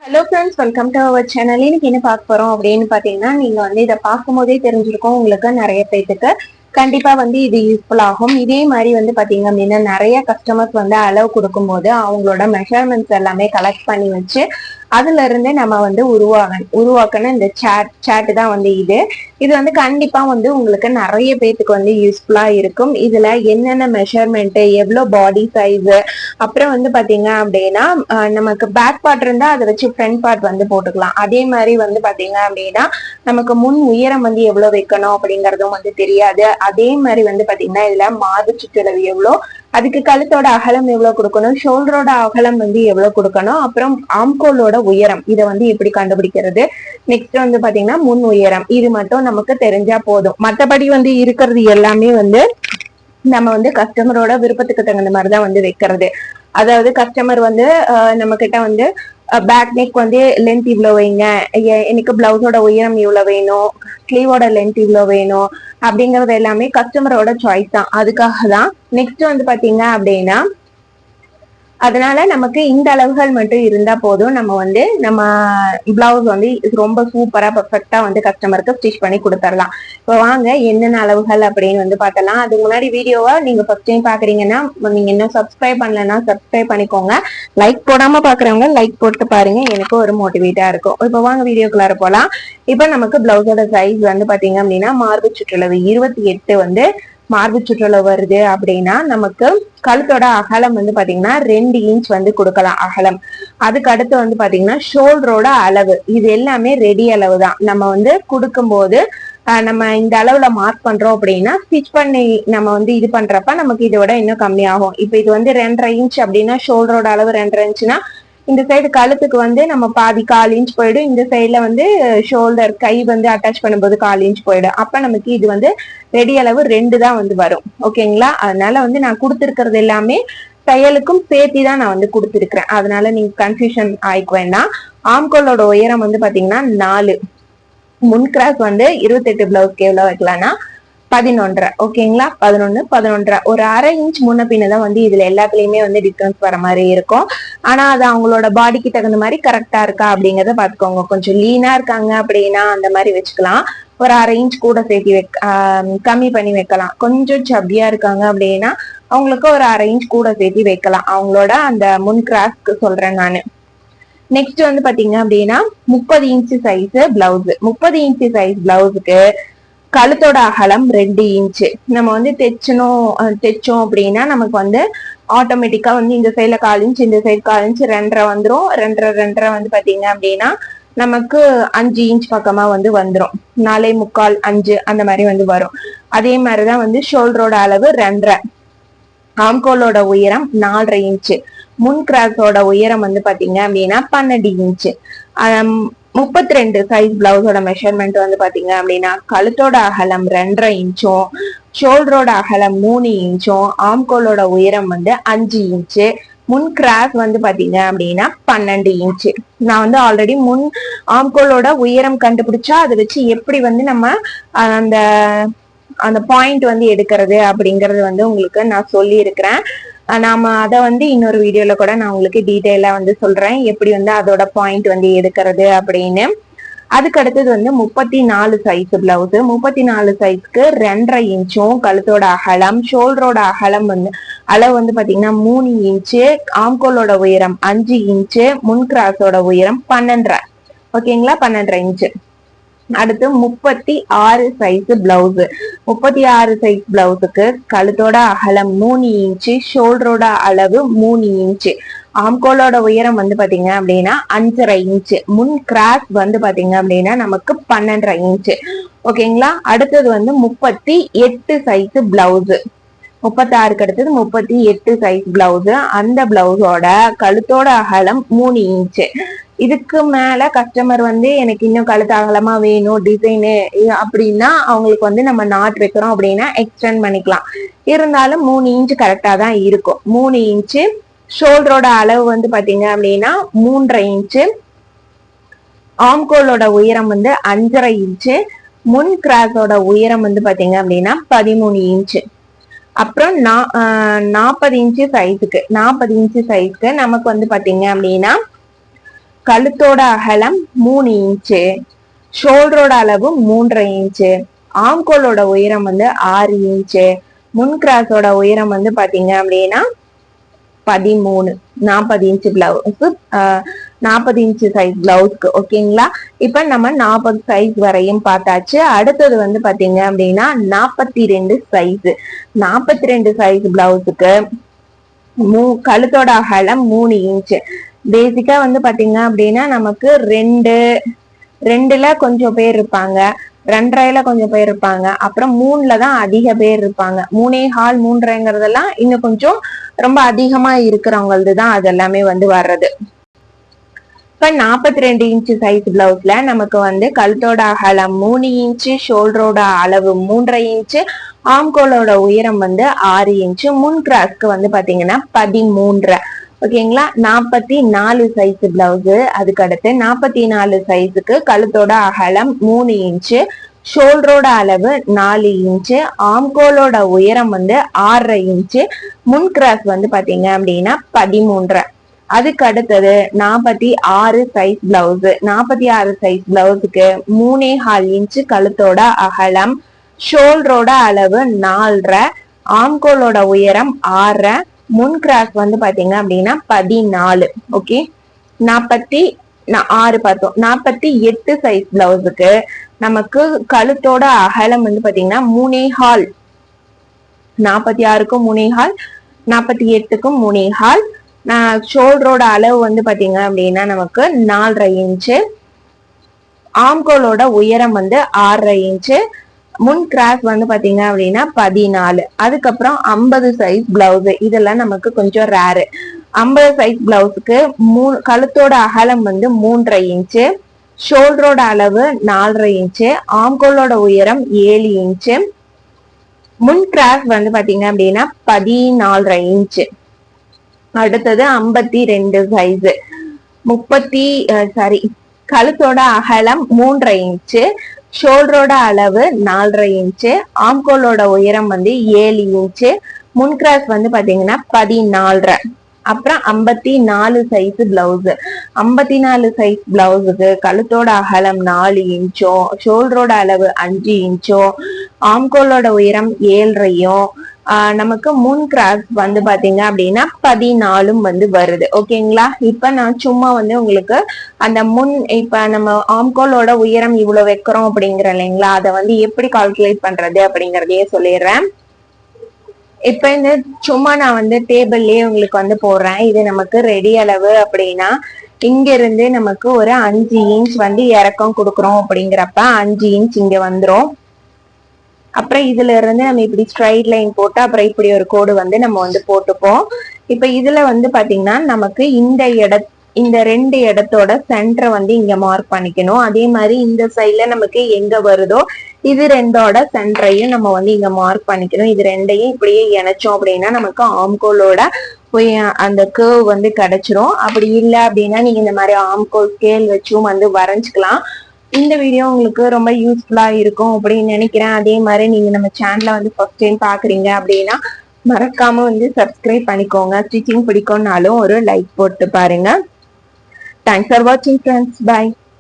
Hello friends, welcome to our channel. இன்னைக்கு என்ன பார்க்க போறோம் அப்படின்னு பாத்தீங்கன்னா, நீங்க இதை பார்க்கும் போதே தெரிஞ்சிருக்கும் உங்களுக்கு நிறைய பேத்துக்கு கண்டிப்பா இது யூஸ்ஃபுல் ஆகும். இதே மாதிரி பாத்தீங்க அப்படின்னா நிறைய கஸ்டமர்ஸ் அளவு கொடுக்கும் போது அவங்களோட மெஷர்மெண்ட்ஸ் எல்லாமே கலெக்ட் பண்ணி வச்சு அதுல இருந்து நம்ம உருவாக்கணும் இந்த சேட் தான் இது இது கண்டிப்பா உங்களுக்கு நிறைய பேத்துக்கு யூஸ்ஃபுல்லா இருக்கும். இதுல என்னென்ன மெஷர்மெண்ட், எவ்வளவு பாடி சைஸ், அப்புறம் பாத்தீங்க அப்படின்னா நமக்கு பேக் பார்ட் இருந்தா அதை வச்சு ஃப்ரண்ட் பார்ட் போட்டுக்கலாம். அதே மாதிரி பாத்தீங்க அப்படின்னா நமக்கு முன் உயரம் எவ்வளவு வைக்கணும் அப்படிங்கறதும் தெரியாது. அதே மாதிரி பாத்தீங்கன்னா இதுல மார்பு சுற்றளவு எவ்வளவு, அதுக்கு கழுத்தோட அகலம் எவ்வளவு கொடுக்கணும், ஷோல்டரோட அகலம் எவ்வளவு கொடுக்கணும், அப்புறம் ஆம்கோலோட உயரம் இதை எப்படி கண்டுபிடிக்கிறது, நெக்ஸ்ட் பாத்தீங்கன்னா முன் உயரம், இது மட்டும் நமக்கு தெரிஞ்சா போதும். மற்றபடி இருக்கிறது எல்லாமே நம்ம கஸ்டமரோட விருப்பத்துக்கு தகுந்த மாதிரிதான் வைக்கிறது. அதாவது கஸ்டமர் நம்ம கிட்ட பேக் நெக் லென்த் இவ்வளவு வைங்க, எனக்கு பிளவுஸோட உயரம் இவ்வளவு வேணும், ஸ்லீவோட லென்த் இவ்வளவு வேணும் அப்படிங்கறது எல்லாமே கஸ்டமரோட சாய்ஸ் தான். அதுக்காக தான் நெக்ஸ்ட் பாத்தீங்க அப்படின்னா அதனால நமக்கு இந்த அளவுகள் மட்டும் இருந்தா போதும். நம்ம நம்ம பிளவுஸ் ரொம்ப சூப்பரா பெர்ஃபெக்டா கஸ்டமருக்கு ஸ்டிச் பண்ணி கொடுத்துடலாம். இப்போ வாங்க என்னென்ன அளவுகள் அப்படின்னு பார்த்தலாம். அதுக்கு முன்னாடி வீடியோவை நீங்க ஃபர்ஸ்ட் டைம் பாக்குறீங்கன்னா நீங்க இன்னும் சப்ஸ்கிரைப் பண்ணலன்னா சப்ஸ்கிரைப் பண்ணிக்கோங்க. லைக் போடாம பாக்குறவங்க லைக் போட்டு பாருங்க, எனக்கு ஒரு மோட்டிவேட்டா இருக்கும். இப்போ வாங்க வீடியோக்குள்ளார போலாம். இப்போ நமக்கு பிளவுஸோட சைஸ் பாத்தீங்க அப்படின்னா மார்பு சுற்றளவு 28 மார்பு சுற்றளவு வருது அப்படின்னா நமக்கு கழுத்தோட அகலம் பாத்தீங்கன்னா 2 இன்ச் கொடுக்கலாம் அகலம். அதுக்கு அடுத்து பாத்தீங்கன்னா ஷோல்டரோட அளவு, இது எல்லாமே ரெடி அளவு தான். நம்ம கொடுக்கும் போது நம்ம இந்த அளவுல மார்க் பண்றோம் அப்படின்னா ஸ்டிச் பண்ணி நம்ம இது பண்றப்ப நமக்கு இதோட இன்னும் கம்மியாகும். இப்ப இது 2.5 இன்ச் அப்படின்னா ஷோல்டரோட அளவு 2.5 இன்ச்சுனா இந்த சைடு கழுத்துக்கு நம்ம பாதி 1/4 இன்ச் போயிடும். இந்த சைட்ல ஷோல்டர் கை அட்டாச் பண்ணும்போது 1/4 இன்ச் போயிடும். அப்ப நமக்கு இது ரெடி அளவு 2 தான் வரும். ஓகேங்களா? அதனால நான் கொடுத்துருக்கிறது எல்லாமே தையலுக்கும் சேர்த்தி தான் நான் கொடுத்துருக்கிறேன். அதனால நீங்க கன்ஃபியூஷன் ஆயிக்க வேண்டாம். ஆம்கோலோட உயரம் பாத்தீங்கன்னா 4, முன் கிராஸ் 28 பிளவுஸ்க்கு எவ்வளவு வைக்கலாம்னா 11.5. ஓகேங்களா? 11 ஒரு 1/2 இன்ச் முன்ன பின்னதான் இதுல எல்லாத்துலயுமே டிஃபரன்ஸ் வர மாதிரி இருக்கும். ஆனா அது அவங்களோட பாடிக்கு தகுந்த மாதிரி கரெக்டா இருக்கா அப்படிங்கறத பாத்துக்கோங்க. கொஞ்சம் லீனா இருக்காங்க அப்படின்னா அந்த மாதிரி வச்சுக்கலாம், ஒரு 1/2 இன்ச் கூட சேர்த்து கம்மி பண்ணி வைக்கலாம். கொஞ்சம் சப்பியா இருக்காங்க அப்படின்னா அவங்களுக்கு ஒரு 1/2 இன்ச் கூட சேர்த்து வைக்கலாம். அவங்களோட அந்த முன் கிராஸ்க்கு சொல்றேன் நானு. நெக்ஸ்ட் பாத்தீங்க அப்படின்னா 30 inch size blouse. 30 inch size பிளவுஸுக்கு கழுத்தோட அகலம் 2 இன்ச்சு. நம்ம தைச்சோம் அப்படின்னா நமக்கு ஆட்டோமேட்டிக்கா இந்த சைட்ல 1/4 இன்ச், இந்த சைடு 1/4 இன்ச், 2.5 வந்துரும். 2.5 பாத்தீங்க அப்படின்னா நமக்கு 5 இன்ச் பக்கமா வந்துரும். 4.75, 5 அந்த மாதிரி வரும். அதே மாதிரிதான் ஷோல்டரோட அளவு 2.5, ஆம்கோலோட உயரம் 4.5 இன்ச்சு, முன் கிராஸோட உயரம் பாத்தீங்க அப்படின்னா 12 இன்ச்சு. 32 சைஸ் பிளவுஸோட மெஷர்மெண்ட் பாத்தீங்க அப்படின்னா கழுத்தோட அகலம் 2.5 இன்ச்சும், ஷோல்டரோட அகலம் 3 இன்ச்சும், ஆம்கோலோட உயரம் 5 இன்ச்சு, முன் கிராஸ் பாத்தீங்க அப்படின்னா 12 இன்ச்சு. நான் ஆல்ரெடி முன் ஆம்கோலோட உயரம் கண்டுபிடிச்சா அதை வச்சு எப்படி நம்ம அந்த அந்த பாயிண்ட் எடுக்கிறது அப்படிங்கறது உங்களுக்கு நான் சொல்லி இருக்கிறேன். நாம அதை இன்னொரு வீடியோல கூட நான் உங்களுக்கு டீட்டெயிலா சொல்றேன் எப்படி அதோட பாயிண்ட் எடுக்கிறது அப்படின்னு. அதுக்கு அடுத்தது 34 சைஸ் பிளவுஸ். 34 சைஸ்க்கு 2.5 இன்ச்சும் கழுத்தோட அகலம், ஷோல்டரோட அகலம் அளவு பாத்தீங்கன்னா 3 இன்ச்சு, ஆம்கோலோட உயரம் 5 இன்ச்சு, முன் கிராஸோட உயரம் 12.5. ஓகேங்களா? 12.5 இன்ச்சு. அடுத்து 36 சைஸ் பிளவுஸ். 36 சைஸ் பிளவுஸுக்கு கழுத்தோட அகலம் 3 இன்ச்சு, ஷோல்டரோட அளவு 3 இன்ச்சு, ஆம்கோலோட உயரம் பாத்தீங்க அப்படின்னா 5.5 இன்ச்சு, முன் கிராஸ் பாத்தீங்க அப்படின்னா நமக்கு 12.5 இன்ச்சு. ஓகேங்களா? அடுத்தது 38 சைஸ் பிளவுஸ். 36க்கு அடுத்தது 38 சைஸ் பிளவுஸ். அந்த பிளவுஸோட கழுத்தோட அகலம் 3 இன்ச்சு. இதுக்கு மேல கஸ்டமர் எனக்கு இன்னும் கழுத்து அகலமா வேணும் டிசைனு அப்படின்னா அவங்களுக்கு நம்ம நாட் வைக்கிறோம் அப்படின்னா எக்ஸ்டெண்ட் பண்ணிக்கலாம். இருந்தாலும் 3 இன்ச் கரெக்டா தான் இருக்கும். 3 இன்ச்சு. ஷோல்டரோட அளவு பாத்தீங்க அப்படின்னா 3.5 இன்ச்சு, ஆம்கோலோட உயரம் 5.5 இன்ச்சு, முன் கிராஸோட உயரம் பாத்தீங்க அப்படின்னா 13 இன்ச்சு. அப்புறம் 40 இன்ச்சு சைஸுக்கு நமக்கு பாத்தீங்க அப்படின்னா கழுத்தோட அகலம் 3 இன்ச்சு, ஷோல்டரோட அளவு 3.5 இன்ச்சு, ஆம்கோலோட உயரம் வந்து 6 இன்ச்சு, முன் கிராஸோட உயரம் வந்து பாத்தீங்க அப்படின்னா 13, 40 இன்ச்சு பிளவுஸ், 40 இன்ச்சு சைஸ் பிளவுஸ்க்கு. ஓகேங்களா? இப்ப நம்ம 40 சைஸ் வரையும் பார்த்தாச்சு. அடுத்தது வந்து பாத்தீங்க அப்படின்னா 42 சைஸ். 42 சைஸ் பிளவுஸுக்கு கழுத்தோட அகலம் 3 இன்ச்சு. பேசிக்கா வந்து பாத்தீங்க அப்படின்னா நமக்கு 2ல கொஞ்சம் பேர் இருப்பாங்க, 2.5ல கொஞ்சம் பேர் இருப்பாங்க, அப்புறம் 3ல தான் அதிக பேர் இருப்பாங்க. 3.25 3.5ங்கிறதெல்லாம் இன்னும் கொஞ்சம் ரொம்ப அதிகமா இருக்கிறவங்களது தான் அது எல்லாமே வந்து வர்றது. இப்ப 42 இன்ச்சு சைஸ் பிளவுஸ்ல நமக்கு வந்து கழுத்தோட அகலம் 3 இன்ச்சு, ஷோல்டரோட அளவு 3.5 இன்ச்சு, ஆம்கோலோட உயரம் வந்து 6 இன்ச்சு, முன் கிராஸ்க்கு வந்து பாத்தீங்கன்னா 13. ஓகேங்களா? 44 சைஸ் பிளவுஸ். அதுக்கு அடுத்து 44 சைஸுக்கு கழுத்தோட அகலம் 3 இன்ச்சு, ஷோல்டரோட அளவு 4 இன்ச்சு, ஆம்கோலோட உயரம் வந்து 6.5 இன்ச்சு, முன் கிராஸ் வந்து பாத்தீங்க அப்படின்னா 13. அதுக்கு அடுத்தது 46 சைஸ் பிளவுஸ். 46 சைஸ் பிளவுஸுக்கு 3.25 இன்ச்சு கழுத்தோட அகலம், ஷோல்டரோட அளவு 4.5, ஆம்கோலோட உயரம் 6, முன் கிராஸ் வந்து பாத்தீங்க அப்படின்னா 14. ஓகே, 46 பார்த்தோம். 48 சைஸ் பிளவுஸுக்கு நமக்கு கழுத்தோட அகலம் வந்து பாத்தீங்கன்னா 3.25, 46க்கும் 3.25, 48க்கும் 3.25, ஷோல்டரோட அளவு வந்து பாத்தீங்க அப்படின்னா நமக்கு 4.5 இன்ச்சு, ஆம்கோலோட உயரம் வந்து 6.5 இன்ச்சு, முன் கிராஸ் வந்து பாத்தீங்க அப்படின்னா 14. அதுக்கப்புறம் 50 சைஸ் பிளவுஸ். இதெல்லாம் நமக்கு கொஞ்சம் ரேரு. 50 சைஸ் பிளவுஸுக்கு கழுத்தோட அகலம் வந்து 3.5 இன்ச்சு, ஷோல்டரோட அளவு 4.5 இன்ச்சு, ஆம்கோலோட உயரம் 7 இன்ச்சு, முன் கிராஸ் வந்து பாத்தீங்க அப்படின்னா 14.5 இன்ச்சு. அடுத்தது 52 சைஸ். கழுத்தோட அகலம் 3.5 இன்ச்சு, ஷோல்டரோட அளவு 4.5 இன்ச்சு, ஆம்கோலோட உயரம் வந்து 7 இன்ச்சு, முன் கிராஸ் வந்து பாத்தீங்கன்னா 14. அப்புறம் 54 சைஸ் பிளவுஸ். 54 சைஸ் பிளவுஸுக்கு கழுத்தோட அகலம் 4 இன்ச்சும், ஷோல்டரோட அளவு 5 இன்ச்சும், ஆம்கோலோட உயரம் 7.5யும், நமக்கு முன் கிராஸ் வந்து பாத்தீங்க அப்படின்னா 14 வந்து வருது. ஓகேங்களா? இப்ப நான் சும்மா வந்து உங்களுக்கு அந்த இப்ப நம்ம ஆம்கோலோட உயரம் இவ்வளவு வைக்கிறோம் அப்படிங்கிற இல்லைங்களா, அதை வந்து எப்படி கால்குலேட் பண்றது அப்படிங்கறதையே சொல்லிடுறேன். இப்ப இந்த சும்மா நான் வந்து டேபிள்லயே உங்களுக்கு வந்து போடுறேன். இது நமக்கு ரெடி அளவு அப்படின்னா இங்க இருந்து நமக்கு ஒரு 5 இன்ச் வந்து இறக்கம் கொடுக்குறோம். அப்படிங்கிறப்ப 5 இன்ச் இங்க வந்துரும். அப்புறம் இதுல இருந்து நம்ம இப்படி ஸ்ட்ரைட் லைன் போட்டு அப்புறம் இப்படி ஒரு கோடு வந்து நம்ம வந்து போட்டுப்போம். இப்ப இதுல வந்து பாத்தீங்கன்னா நமக்கு இந்த 2 இடத்தோட சென்டரை வந்து இங்க மார்க் பண்ணிக்கணும். அதே மாதிரி இந்த சைட்ல நமக்கு எங்க வருதோ இது 2ஓட சென்டரையும் நம்ம வந்து இங்க மார்க் பண்ணிக்கணும். இது 2ஐயும் இப்படியே இணைச்சோம் அப்படின்னா நமக்கு ஆம்கோலோட அந்த கர்வ் வந்து கிடைச்சிரும். அப்படி இல்லை அப்படின்னா நீங்க இந்த மாதிரி ஆம்கோல் ஸ்கேல் வச்சும் வந்து வரைஞ்சுக்கலாம். இந்த வீடியோ உங்களுக்கு ரொம்ப யூஸ்ஃபுல்லா இருக்கும் அப்படின்னு நினைக்கிறேன். அதே மாதிரி நீங்க நம்ம சேனலை வந்து ஃபர்ஸ்ட் டைம் பாக்குறீங்க அப்படின்னா மறக்காம வந்து சப்ஸ்கிரைப் பண்ணிக்கோங்க. ஸ்டிச்சிங் பிடிக்கும்னாலும் ஒரு லைக் போட்டு பாருங்க. தேங்க்ஸ் ஃபார் வாட்சிங் ஃப்ரெண்ட்ஸ். பை.